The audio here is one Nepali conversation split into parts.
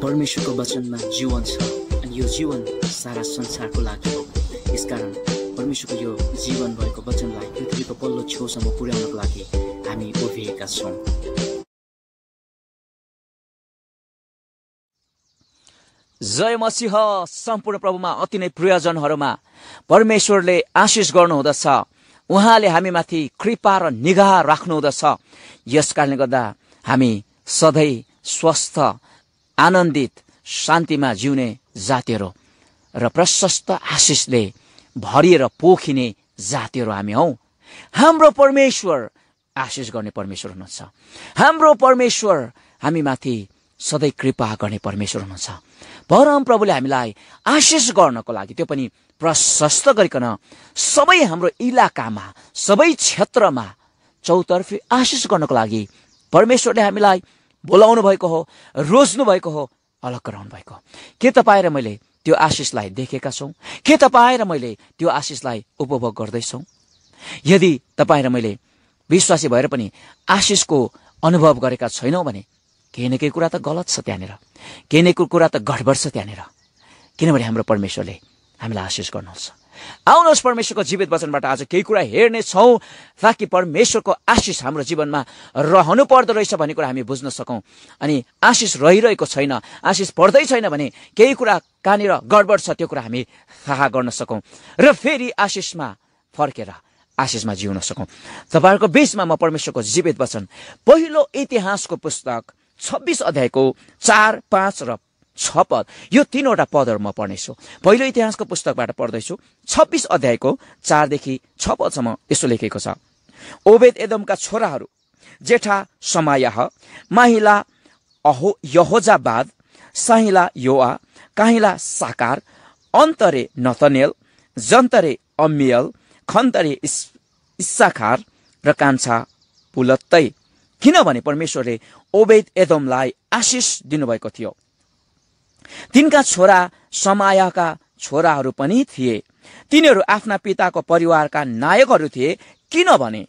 परमेश्वरको वचनमा जीवन छ अनि यो जीवन सारा संसारको लागि हो। यसकारण परमेश्वरको यो जीवन भएको वचनलाई पृथ्वीको पल्लो छेउसम्म पुर्याउनको लागि हामी उभिएका छौँ। जय मसीह। सम्पूर्ण प्रभुमा अति नै प्रियजनहरूमा परमेश्वरले आशिष गर्नुहुँदछ। उहाँले हामीमाथि कृपा र निगाह राख्नुहुँदछ। यसकारणले गर्दा हामी सधैँ स्वस्थ, आनन्दित, शान्तिमा जिउने जातिहरू र प्रशस्त आशिषले भरिएर पोखिने जातिहरू हामी हौ। हाम्रो परमेश्वर आशिष गर्ने परमेश्वर हुनुहुन्छ। हाम्रो परमेश्वर हामीमाथि सधैँ कृपा गर्ने परमेश्वर हुनुहुन्छ। परम प्रभुले हामीलाई आशिष गर्नको लागि, त्यो पनि प्रशस्त गरिकन सबै हाम्रो इलाकामा, सबै क्षेत्रमा चौतर्फी आशिष गर्नको लागि परमेश्वरले हामीलाई बोलाउनु भएको हो, रोज्नु भएको हो, अलग गराउनु भएको हो। के तपाईँ र मैले त्यो आशिषलाई देखेका छौँ? के तपाईँ र मैले त्यो आशिषलाई उपभोग गर्दैछौँ? यदि तपाईँ र मैले विश्वासी भएर पनि आशिषको अनुभव गरेका छैनौँ भने केही न केही कुरा त गलत छ त्यहाँनिर, केही न केही कुरा त गडबड छ त्यहाँनिर। किनभने हाम्रो परमेश्वरले हामीलाई आशिष गर्नुहुन्छ। आउनुहोस् परमेश्वरको जीवित वचनबाट आज केही कुरा हेर्नेछौँ ताकि परमेश्वरको आशिष हाम्रो जीवनमा रहनु पर्दो रहेछ भन्ने कुरा हामी बुझ्न सकौँ। अनि आशिष रहिरहेको छैन, आशिष पर्दै छैन भने केही कुरा कहाँनिर गडबड छ त्यो कुरा हामी थाहा गर्न सकौँ र फेरि आशिषमा फर्केर आशिषमा जिउन सकौँ। तपाईँहरूको बीचमा म परमेश्वरको जीवित वचन पहिलो इतिहासको पुस्तक 26 अध्यायको 4, 5 र 6 पद, यो तीनवटा पदहरू म पढ्नेछु। पहिलो इतिहासको पुस्तकबाट पढ्दैछु। 26 अध्यायको 4 देखि 6 पदसम्म यसो लेखेको छ। ओबेद एदमका छोराहरू जेठा समायाह, माहिला यहोजाबाद, साहिला योआ, काहिला साकार, अन्तरे नतनेल, जन्तरे अम्मियल, खन्तरे इस्साखार र कान्छा पुलत्तै। किनभने परमेश्वरले ओबेद एदमलाई आशिष दिनुभएको थियो। तिनका छोरा समायाका छोराहरू पनि थिए। तिनीहरू आफ्ना पिताको परिवारका नायकहरू थिए, किनभने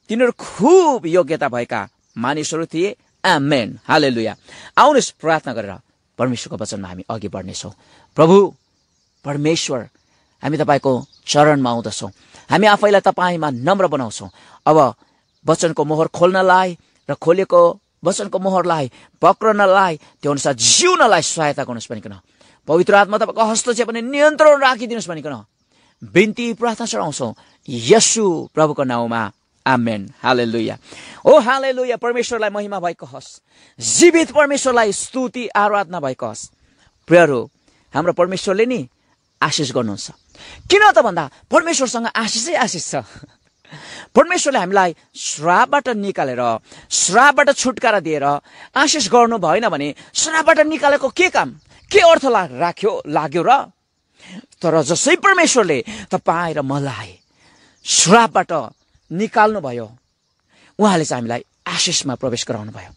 तिनीहरू खुब योग्यता भएका मानिसहरू थिए। आमेन, हालेलुया। आउनुहोस् प्रार्थना गरेर परमेश्वरको वचनमा हामी अघि बढ्नेछौँ। प्रभु परमेश्वर, हामी तपाईँको चरणमा आउँदछौँ। हामी आफैलाई तपाईँमा नम्र बनाउँछौँ। अब वचनको मोहर खोल्नलाई र खोलेको वचनको मोहरलाई पक्रनलाई, त्यो अनुसार जिउनलाई सहायता गर्नुहोस् भनिकन पवित्र आत्मा तपाईँको हस्तक्षेप अनि नियन्त्रण राखिदिनुहोस् भनिकन बिन्ती प्रार्थना चढाउँछौँ येशू प्रभुको नाउँमा। आमेन, हालेलुया। ओ हालेलुया। परमेश्वरलाई महिमा भएको होस्। जीवित परमेश्वरलाई स्तुति आराधना भएको होस्। प्रियहरू, हाम्रो परमेश्वरले नि आशिष गर्नुहुन्छ। किन त भन्दा परमेश्वरसँग आशिषै आशिष छ। परमेश्वरले हामीलाई श्रापबाट निकालेर, श्रापबाट छुटकारा दिएर आशिष गर्नु भएन भने श्रापबाट निकालेको के काम, के अर्थ लाग्यो र? तर जसै परमेश्वरले तपाईँ र मलाई श्रापबाट निकाल्नु भयो, उहाँले चाहिँ हामीलाई आशिषमा प्रवेश गराउनु भयो।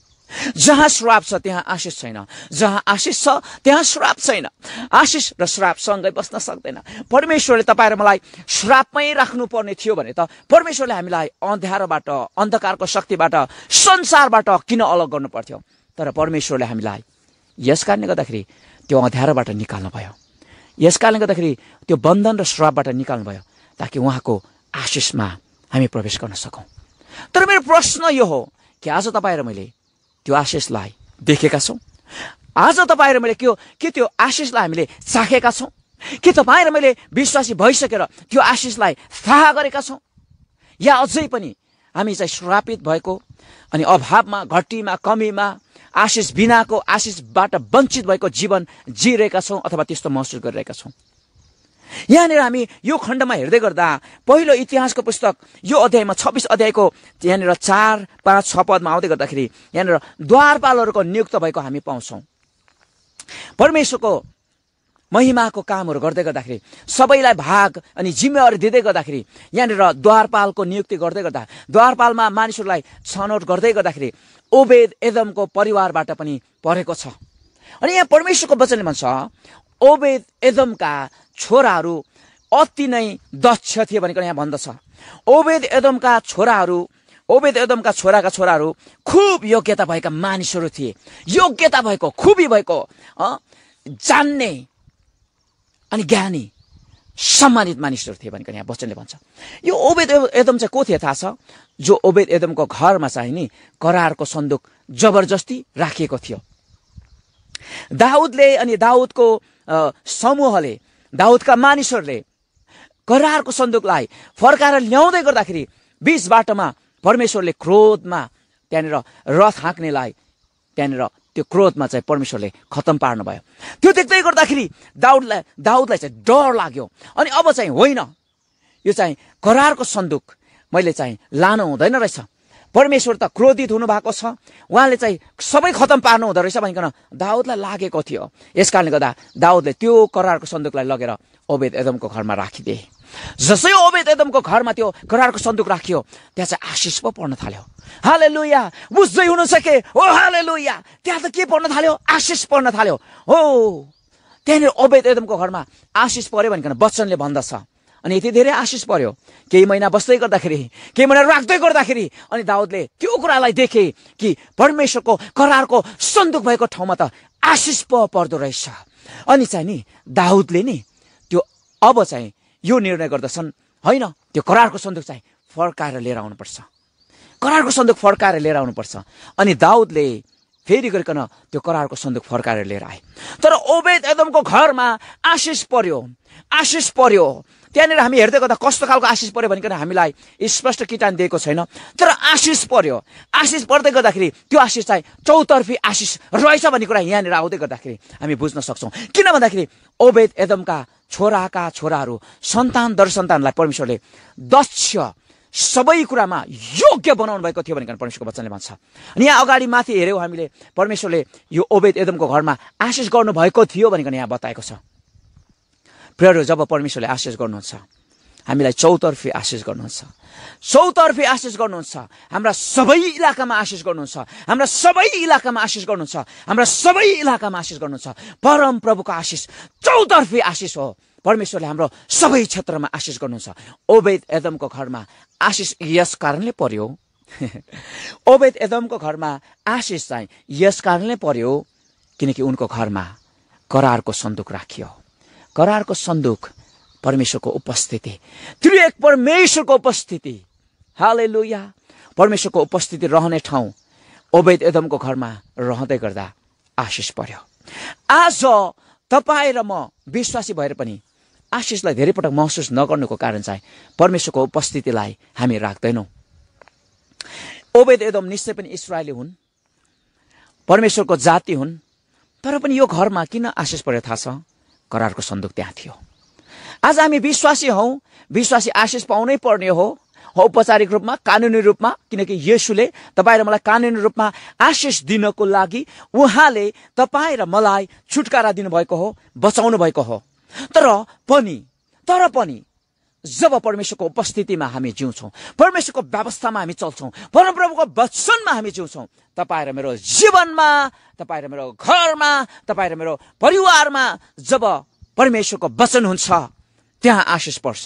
जहाँ श्राप छ त्यहाँ आशिष छैन, जहाँ आशिष छ त्यहाँ श्राप छैन। आशिष र श्राप सँगै बस्न सक्दैन। परमेश्वरले तपाईँ र मलाई श्रापमै राख्नु पर्ने थियो भने त परमेश्वरले हामीलाई अन्धारबाट, अन्धकारको शक्तिबाट, संसारबाट किन अलग गर्नु पर्थ्यो? तर परमेश्वरले हामीलाई यस कारणले गर्दाखेरि त्यो अन्धारबाट निकाल्नु भयो, यस कारणले गर्दाखेरि त्यो बन्धन र श्रापबाट निकाल्नु भयो ताकि उहाँको आशिषमा हामी प्रवेश गर्न सकौँ। तर मेरो प्रश्न यो हो कि आज तपाईँ र मैले त्यो आशिषलाई देखेका छौँ? आज तपाईँ र मैले के त्यो आशिषलाई हामीले चाखेका छौँ? के तपाईँ र मैले विश्वासी भइसकेर त्यो आशिषलाई थाहा गरेका छौँ? या अझै पनि हामी चाहिँ श्रापित भएको अनि अभावमा, घटीमा, कमीमा, आशिष बिनाको, आशिषबाट वञ्चित भएको जीवन जिरहेका छौँ अथवा त्यस्तो महसुस गरिरहेका छौँ? यहाँनिर हामी यो खण्डमा हेर्दै गर्दा पहिलो इतिहासको पुस्तक यो अध्यायमा 26 अध्यायको यहाँनिर 4, 5, 6 पदमा आउँदै गर्दाखेरि यहाँनिर द्वारपालहरूको नियुक्त भएको हामी पाउँछौँ। परमेश्वरको महिमाको कामहरू गर्दै गर्दाखेरि, सबैलाई भाग अनि जिम्मेवारी दिँदै गर्दाखेरि, यहाँनिर द्वारपालको नियुक्ति गर्दै गर्दा, द्वारपालमा मानिसहरूलाई छनौट गर्दै गर्दाखेरि ओबेद एदमको परिवारबाट पनि परेको छ। अनि यहाँ परमेश्वरको वचनले भन्छ ओबेद एदमका छोराहरू अति नै दक्ष थिए भनिकन यहाँ भन्दछ। ओबेद एदमका छोराहरू ओबेद एदमका छोराहरू खुब योग्यता भएका मानिसहरू थिए। योग्यता भएको, खुबी भएको, जान्ने अनि ज्ञानी सम्मानित मानिसहरू थिए भनिकन यहाँ वचनले भन्छ। यो ओबेद एदम चाहिँ को थिए थाहा छ? जो ओबेद एदमको घरमा चाहिँ नि करारको सन्दुक जबरजस्ती राखिएको थियो। दाउदले अनि दाउदको समूहले, दाउदका मानिसहरूले करारको सन्दुकलाई फर्काएर ल्याउँदै गर्दाखेरि बीच बाटोमा परमेश्वरले क्रोधमा त्यहाँनिर रथ हाँक्नेलाई त्यहाँनिर त्यो क्रोधमा चाहिँ परमेश्वरले खत्तम पार्नु भयो। त्यो देख्दै गर्दाखेरि दाउदलाई चाहिँ डर लाग्यो। अनि अब चाहिँ होइन, यो चाहिँ करारको सन्दुक मैले चाहिँ लानु हुँदैन रहेछ। परमेश्वर त क्रोधित हुनु भएको छ, उहाँले चाहिँ सबै खत्तम पार्नु हुँदो रहेछ भनिकन दाउदलाई लागेको थियो। यस कारणले गर्दा दाउदले त्यो करारको सन्दुकलाई लगेर ओबेद एदमको घरमा राखिदिए। जसै ओबेद एदमको घरमा त्यो करारको सन्दुक राखियो, त्यहाँ चाहिँ आशिष पो पर्न थाल्यो। हालेलुया! बुझ्दै हुनु सके? ओ हालेलुया! त्यहाँ त के पर्न थाल्यो? आशिष पर्न थाल्यो। हो, त्यहाँनिर ओबेद एदमको घरमा आशिष पर्यो भनिकन वचनले भन्दछ। अनि यति धेरै आशिष पर्यो, केही महिना बस्दै गर्दाखेरि, केही महिना राख्दै गर्दाखेरि अनि दाउदले त्यो कुरालाई देखे कि परमेश्वरको करारको सन्दुक भएको ठाउँमा त आशिष पर्दो रहेछ। अनि चाहिँ नि दाउदले नि त्यो अब चाहिँ यो निर्णय गर्दछन्, होइन, त्यो करारको सन्दुक चाहिँ फर्काएर लिएर आउनुपर्छ। करारको सन्दुक फर्काएर लिएर आउनुपर्छ। अनि दाउदले फेरि गरिकन त्यो करारको सन्दुक फर्काएर लिएर आए। तर ओबेद एदमको घरमा आशिष पर्यो, आशिष पर्यो। त्यहाँनिर हामी हेर्दै गर्दा कस्तो खालको आशिष पर्यो भनिकन हामीलाई स्पष्ट किटान दिएको छैन, तर आशिष पर्यो। आशिष पर्दै गर्दाखेरि त्यो आशिष चाहिँ चौतर्फी आशिष रहेछ भन्ने कुरा यहाँनिर आउँदै गर्दाखेरि हामी बुझ्न सक्छौँ। किन भन्दाखेरि ओबेद एदमका छोराहरू सन्तान दर सन्तानलाई परमेश्वरले दक्ष, सबै कुरामा योग्य बनाउनु भएको थियो भनिकन परमेश्वरको वचनले भन्छ। अनि यहाँ अगाडि माथि हेऱ्यौँ हामीले, परमेश्वरले यो ओबेद एदमको घरमा आशिष गर्नुभएको थियो भनिकन यहाँ बताएको छ। प्रियहरू, जब परमेश्वरले आशिष गर्नुहुन्छ, हामीलाई चौतर्फी आशिष गर्नुहुन्छ, चौतर्फी आशिष गर्नुहुन्छ। हाम्रा सबै इलाकामा आशिष गर्नुहुन्छ, हाम्रा सबै इलाकामा आशिष गर्नुहुन्छ, हाम्रा सबै इलाकामा आशिष गर्नुहुन्छ। परम प्रभुको आशिष चौतर्फी आशिष हो। परमेश्वरले हाम्रो सबै क्षेत्रमा आशिष गर्नुहुन्छ। ओबेद एदमको घरमा आशिष यस कारणले पर्यो ओबेद एदमको घरमा आशिष चाहिँ यस कारणले पर्यो किनकि उनको घरमा करारको सन्दुक राखियो। करारको सन्दुक परमेश्वरको उपस्थिति, त्रिएक परमेश्वरको उपस्थिति, हालेलुया, परमेश्वरको उपस्थिति रहने ठाउँ ओबेद एदमको घरमा रहँदै गर्दा आशिष पर्यो। आज तपाईँ र म विश्वासी भएर पनि आशिषलाई धेरै पटक महसुस नगर्नुको कारण चाहिँ परमेश्वरको उपस्थितिलाई हामी राख्दैनौँ। ओबेद एदम निश्चय पनि इस्राएली हुन्, परमेश्वरको जाति हुन्, तर पनि यो घरमा किन आशिष पर्यो थाहा छ? करारको सन्दुक त्यहाँ थियो। आज हामी विश्वासी हौँ, विश्वासी आशिष पाउनै पर्ने हो, औपचारिक रूपमा, कानुनी रूपमा, किनकि येशूले तपाईँ र मलाई कानुनी रूपमा आशिष दिनको लागि उहाँले तपाईँ र मलाई छुटकारा दिनुभएको हो, बचाउनु भएको हो। तर पनि जब परमेश्वरको उपस्थितिमा हामी जिउँछौँ, परमेश्वरको व्यवस्थामा हामी चल्छौँ, परमप्रभुको वचनमा हामी जिउँछौँ, तपाईँ र मेरो जीवनमा, तपाईँ र मेरो घरमा, तपाईँ र मेरो परिवारमा जब परमेश्वरको वचन हुन्छ त्यहाँ आशिष पर्छ।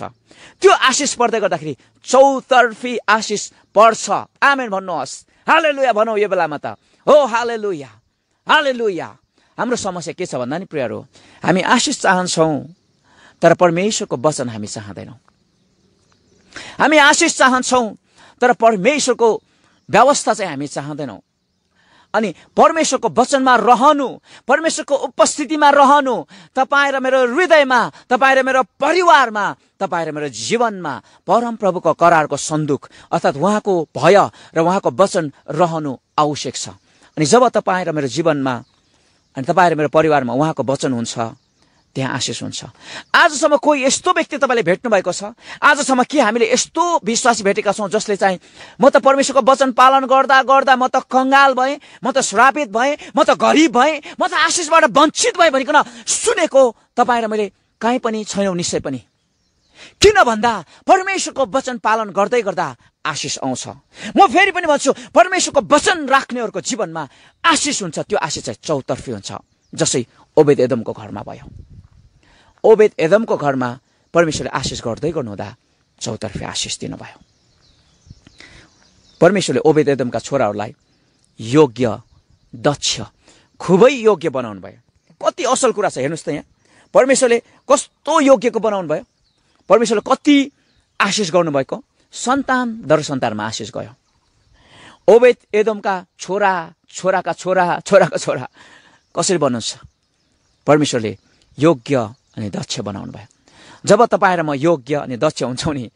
त्यो आशिष पर्दै गर्दाखेरि चौतर्फी आशिष पर्छ। आमेन भन्नुहोस्, हालेलुया भनौँ यो बेलामा त। हो हालेलुया, हालेलुया। हाम्रो समस्या के छ भन्दा नि प्रियहरू, हामी आशिष चाहन्छौँ तर परमेश्वरको वचन हामी चाहँदैनौँ। हामी आशिष चाहन्छौँ तर परमेश्वरको व्यवस्था चाहिँ हामी चाहँदैनौँ। अनि परमेश्वरको वचनमा रहनु, परमेश्वरको उपस्थितिमा रहनु, तपाईँ र मेरो हृदयमा, तपाईँ र मेरो परिवारमा, तपाईँ र मेरो जीवनमा परम प्रभुको करारको सन्दुक अर्थात् उहाँको भय र उहाँको वचन रहनु आवश्यक छ। अनि जब तपाईँ र मेरो जीवनमा अनि तपाईँ र मेरो परिवारमा उहाँको वचन हुन्छ त्यहाँ आशिष हुन्छ। आजसम्म कोही यस्तो व्यक्ति तपाईँले भेट्नु भएको छ? आजसम्म के हामीले यस्तो विश्वासी भेटेका छौँ जसले चाहिँ म त परमेश्वरको वचन पालन गर्दा गर्दा म त कंगाल भएँ, म त श्रापित भएँ, म त गरिब भएँ, म त आशिषबाट वञ्चित भएँ भनिकन सुनेको तपाईँ र मैले कहीँ पनि छैनौँ निश्चय पनि। किन भन्दा परमेश्वरको वचन पालन गर्दै गर्दा आशिष आउँछ। म फेरि पनि भन्छु, परमेश्वरको वचन राख्नेहरूको जीवनमा आशिष हुन्छ। त्यो आशिष चाहिँ चौतर्फी हुन्छ, जसै ओबेद एदमको घरमा भयो। ओबेद एदमको घरमा परमेश्वरले आशिष गर्दै गर्नुहुँदा चौतर्फी आशिष दिनुभयो। परमेश्वरले ओबेद-एदोमका छोराहरूलाई योग्य, दक्ष, खुबै योग्य बनाउनु भयो। कति असल कुरा छ हेर्नुहोस् त यहाँ। परमेश्वरले कस्तो योग्यको बनाउनु भयो। परमेश्वरले कति आशिष गर्नुभएको। सन्तान दर सन्तानमा आशिष गयो। ओबेद-एदोमका छोरा, छोराका छोरा, छोराका छोरा कसरी बन्नुहुन्छ? परमेश्वरले योग्य अनि दक्ष बनाउनु भयो। जब तपाईँ र म योग्य अनि दक्ष हुन्छौँ नि,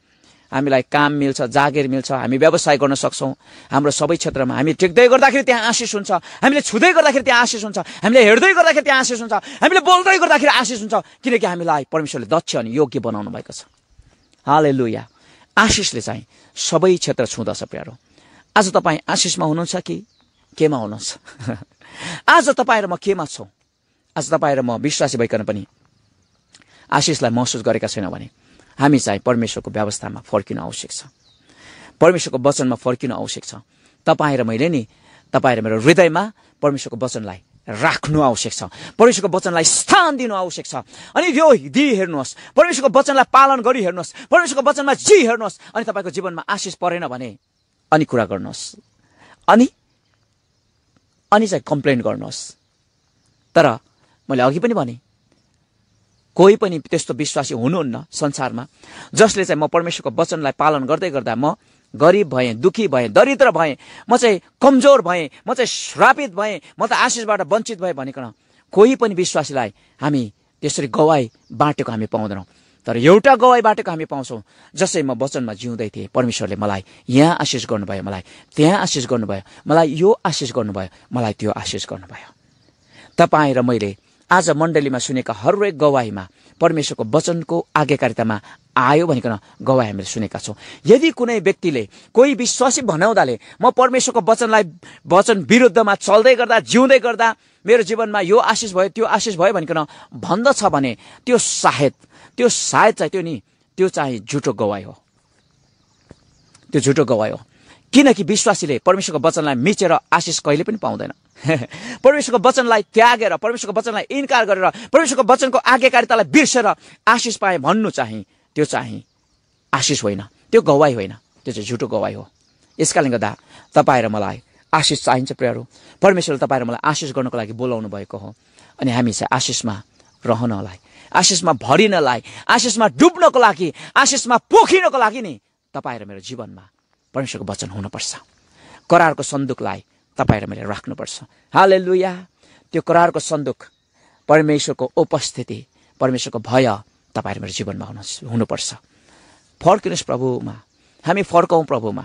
हामीलाई काम मिल्छ, जागिर मिल्छ, हामी व्यवसाय गर्न सक्छौँ। हाम्रो सबै क्षेत्रमा हामी टेक्दै गर्दाखेरि त्यहाँ आशिष हुन्छ, हामीले छुँदै गर्दाखेरि त्यहाँ आशिष हुन्छ, हामीले हेर्दै गर्दाखेरि त्यहाँ आशिष हुन्छ, हामीले बोल्दै गर्दाखेरि आशिष हुन्छ, किनकि हामीलाई परमेश्वरले दक्ष अनि योग्य बनाउनु भएको छ। हालेलुया। आशिषले चाहिँ सबै क्षेत्र छुँदछ प्यारो। आज तपाईँ आशिषमा हुनुहुन्छ कि केमा हुनुहुन्छ? आज तपाईँ र म केमा छौँ? आज तपाईँ र म विश्वासी भइकन पनि आशिषलाई महसुस गरेका छैनौँ भने हामी चाहिँ परमेश्वरको व्यवस्थामा फर्किनु आवश्यक छ। परमेश्वरको वचनमा फर्किनु आवश्यक छ। तपाईँ र मैले नि, तपाईँ र मेरो हृदयमा परमेश्वरको वचनलाई राख्नु आवश्यक छ। परमेश्वरको वचनलाई स्थान दिनु आवश्यक छ। अनि यो हेर्नुहोस्, परमेश्वरको वचनलाई पालन गरी हेर्नुहोस्, परमेश्वरको वचनमा हेर्नुहोस्, अनि तपाईँको जीवनमा आशिष परेन भने अनि कुरा गर्नुहोस्, अनि चाहिँ कम्प्लेन गर्नुहोस्। तर मैले अघि पनि भने, कोही पनि त्यस्तो विश्वासी हुनुहुन्न संसारमा जसले चाहिँ म परमेश्वरको वचनलाई पालन गर्दै गर्दा म गरिब भएँ, दुखी भएँ, दरिद्र भएँ, म चाहिँ कमजोर भएँ, म चाहिँ श्रापित भएँ, म त आशिषबाट वञ्चित भएँ भनिकन कोही पनि विश्वासीलाई हामी त्यसरी गवाई बाँटेको हामी पाउँदैनौँ। तर एउटा गवाई बाँटेको हामी पाउँछौँ, जसै म वचनमा जिउँदै थिएँ, परमेश्वरले मलाई यहाँ आशिष गर्नुभयो, मलाई त्यहाँ आशिष गर्नुभयो, मलाई यो आशिष गर्नुभयो, मलाई त्यो आशिष गर्नुभयो। तपाईँ र मैले आज मण्डलीमा सुनेका हरेक गवाईमा परमेश्वरको वचनको आज्ञाकारितामा आयो भनिकन गवाई हामीले सुनेका छौँ। यदि कुनै व्यक्तिले, कोही विश्वासी भनाउँदाले म परमेश्वरको वचन विरुद्धमा चल्दै गर्दा, जिउँदै गर्दा मेरो जीवनमा यो आशिष भयो, त्यो आशिष भयो भनिकन भन्दछ भने त्यो सायद चाहिँ त्यो चाहिँ झुटो गवाई हो। त्यो झुटो गवाई हो। किनकि विश्वासीले परमेश्वरको वचनलाई मिचेर आशिष कहिले पनि पाउँदैन। परमेश्वरको वचनलाई त्यागेर, परमेश्वरको वचनलाई इन्कार गरेर, परमेश्वरको वचनको आज्ञाकारितालाई बिर्सेर आशिष पाए भन्नु चाहिँ त्यो चाहिँ आशिष होइन, त्यो गवाई होइन, त्यो चाहिँ झुटो गवाई हो। यसकारणले गर्दा तपाईँ र मलाई आशिष चाहिन्छ प्रियहरू। परमेश्वरले तपाईँ र मलाई आशिष गर्नको लागि बोलाउनु भएको हो। अनि हामी चाहिँ आशिषमा रहनलाई, आशिषमा भरिनलाई, आशिषमा डुब्नको लागि, आशिषमा पोखिनको लागि नि तपाईँ र मेरो जीवनमा परमेश्वरको वचन हुनुपर्छ। करारको सन्दुकलाई तपाईँ र मैले राख्नुपर्छ। हालेलुया। त्यो करारको सन्दुक, परमेश्वरको उपस्थिति, परमेश्वरको भय तपाईँ र मेरो जीवनमा हुनुपर्छ। फर्किनुहोस् प्रभुमा, हामी फर्कौँ प्रभुमा,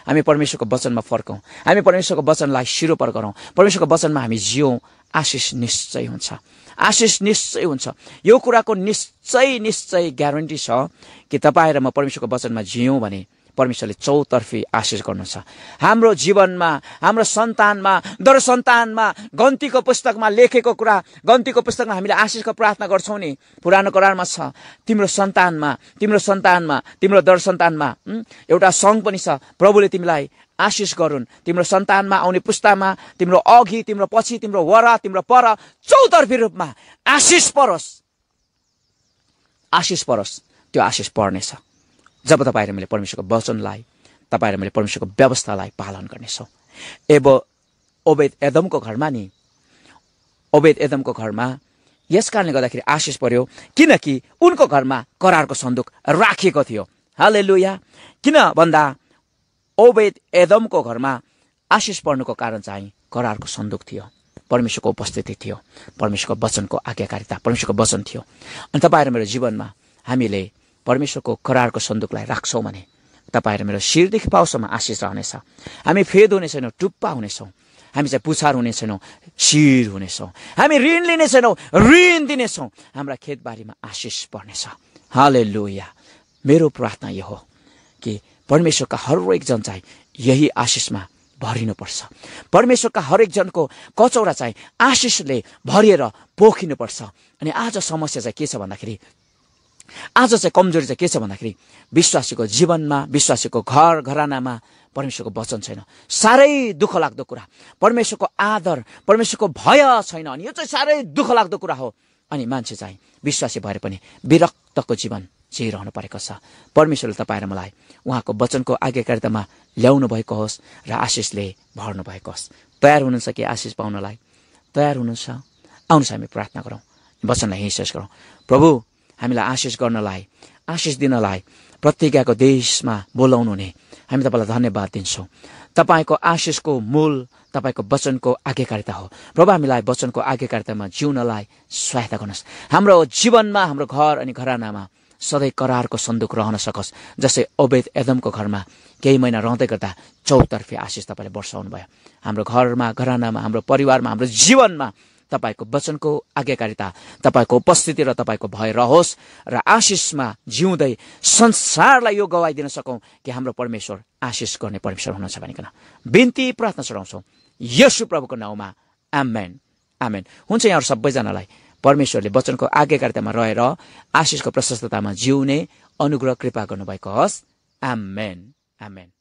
हामी परमेश्वरको वचनमा फर्कौँ, हामी परमेश्वरको वचनलाई शिरोपर गरौँ, परमेश्वरको वचनमा हामी जियौँ। आशिष निश्चय हुन्छ, आशिष निश्चय हुन्छ। यो कुराको निश्चय ग्यारेन्टी छ कि तपाईँ र म परमेश्वरको वचनमा जियौँ भने परमेश्वरले चौतर्फी आशिष गर्नु छ। हाम्रो जीवनमा, हाम्रो सन्तानमा, दर सन्तानमा, गन्तीको पुस्तकमा लेखेको कुरा, गन्तीको पुस्तकमा हामीले आशिषको प्रार्थना गर्छौँ नि, पुरानो करारमा छ, तिम्रो सन्तानमा, तिम्रो दर सन्तानमा एउटा सङ्ग पनि छ, प्रभुले तिमीलाई आशिष गरून्, तिम्रो सन्तानमा, आउने पुस्तामा, तिम्रो अघि, तिम्रो पछि, तिम्रो वर, तिम्रो पर, चौतर्फी रूपमा आशिष परोस्, आशिष परोस्। त्यो आशिष पर्नेछ जब तपाईँ र मैले परमेश्वरको वचनलाई, तपाईँ र मैले परमेश्वरको व्यवस्थालाई पालन गर्नेछौँ। ओबेद-एदोमको घरमा नि, ओबेद-एदोमको घरमा यस कारणले गर्दाखेरि आशिष पर्यो किनकि उनको घरमा करारको सन्दुक राखिएको थियो। हालेलुया। किन भन्दा ओबेद-एदोमको घरमा आशिष पर्नुको कारण चाहिँ करारको सन्दुक थियो, परमेश्वरको उपस्थिति थियो, परमेश्वरको वचनको आज्ञाकारिता, परमेश्वरको वचन थियो। अनि तपाईँ र मेरो जीवनमा हामीले परमेश्वरको करारको सन्दुकलाई राख्छौँ भने तपाईँ र मेरो शिरदेखि पाउसम्म आशिष रहनेछ। हामी फेद हुने छैनौँ, टुप्पा हुनेछौँ, हामी चाहिँ पुछार हुने छैनौँ, शिर हुनेछौँ, हामी ऋण लिने छैनौँ, ऋण दिनेछौँ, हाम्रा खेतबारीमा आशिष पर्नेछ। हालेलुया। मेरो प्रार्थना यो हो कि परमेश्वरका हरेक जन चाहिँ यही आशिषमा भरिनुपर्छ। परमेश्वरका हरेक जनको कचौरा चाहिँ आशिषले भरिएर पोखिनुपर्छ। अनि आज समस्या चाहिँ के छ भन्दाखेरि, आज चाहिँ कमजोरी चाहिँ के छ भन्दाखेरि विश्वासीको जीवनमा, विश्वासीको घर घरानामा परमेश्वरको वचन छैन। साह्रै दुःख लाग्दो कुरा, परमेश्वरको आदर, परमेश्वरको भय छैन। अनि यो चाहिँ साह्रै दुःख लाग्दो कुरा हो। अनि मान्छे चाहिँ विश्वासी भएर पनि विरक्तको जीवन जिइरहनु परेको छ। परमेश्वरले तपाईँ र मलाई उहाँको वचनको आज्ञाकारितामा ल्याउनु भएको होस् र आशिषले भर्नु भएको होस्। तयार हुनुहुन्छ कि आशिष पाउनलाई? तयार हुनुहुन्छ? आउनुहोस् हामी प्रार्थना गरौँ, वचनलाई यहीँ शेष गरौँ। प्रभु, हामीलाई आशिष गर्नलाई, आशिष दिनलाई प्रतिज्ञाको देशमा बोलाउनु हुने हामी तपाईँलाई धन्यवाद दिन्छौँ। तपाईँको आशिषको मूल तपाईँको वचनको आज्ञाकारिता हो। प्रभु, हामीलाई वचनको आज्ञाकारितामा जिउनलाई सहायता गर्नुहोस्। हाम्रो जीवनमा, हाम्रो घर अनि घरानामा सधैँ करारको सन्दुक रहन सकोस्। जसै ओबेद एदमको घरमा केही महिना रहँदै गर्दा चौतर्फी आशिष तपाईँले वर्षाउनु भयो। हाम्रो घरमा, घरानामा, हाम्रो परिवारमा, हाम्रो जीवनमा तपाईँको वचनको आज्ञाकारिता, तपाईँको उपस्थिति र तपाईँको भय रहोस् र आशिषमा जिउँदै संसारलाई यो गवाई दिन सकौँ कि हाम्रो परमेश्वर आशिष गर्ने परमेश्वर हुनुहुन्छ भनिकन बिन्ती प्रार्थना चढाउँछौँ येशू प्रभुको नाउँमा। आमेन, आमेन। हुन्छ, यहाँहरू सबैजनालाई परमेश्वरले वचनको आज्ञाकारितामा रहेर आशिषको प्रशस्ततामा जिउने अनुग्रह कृपा गर्नुभएको होस्। आमेन, आमेन।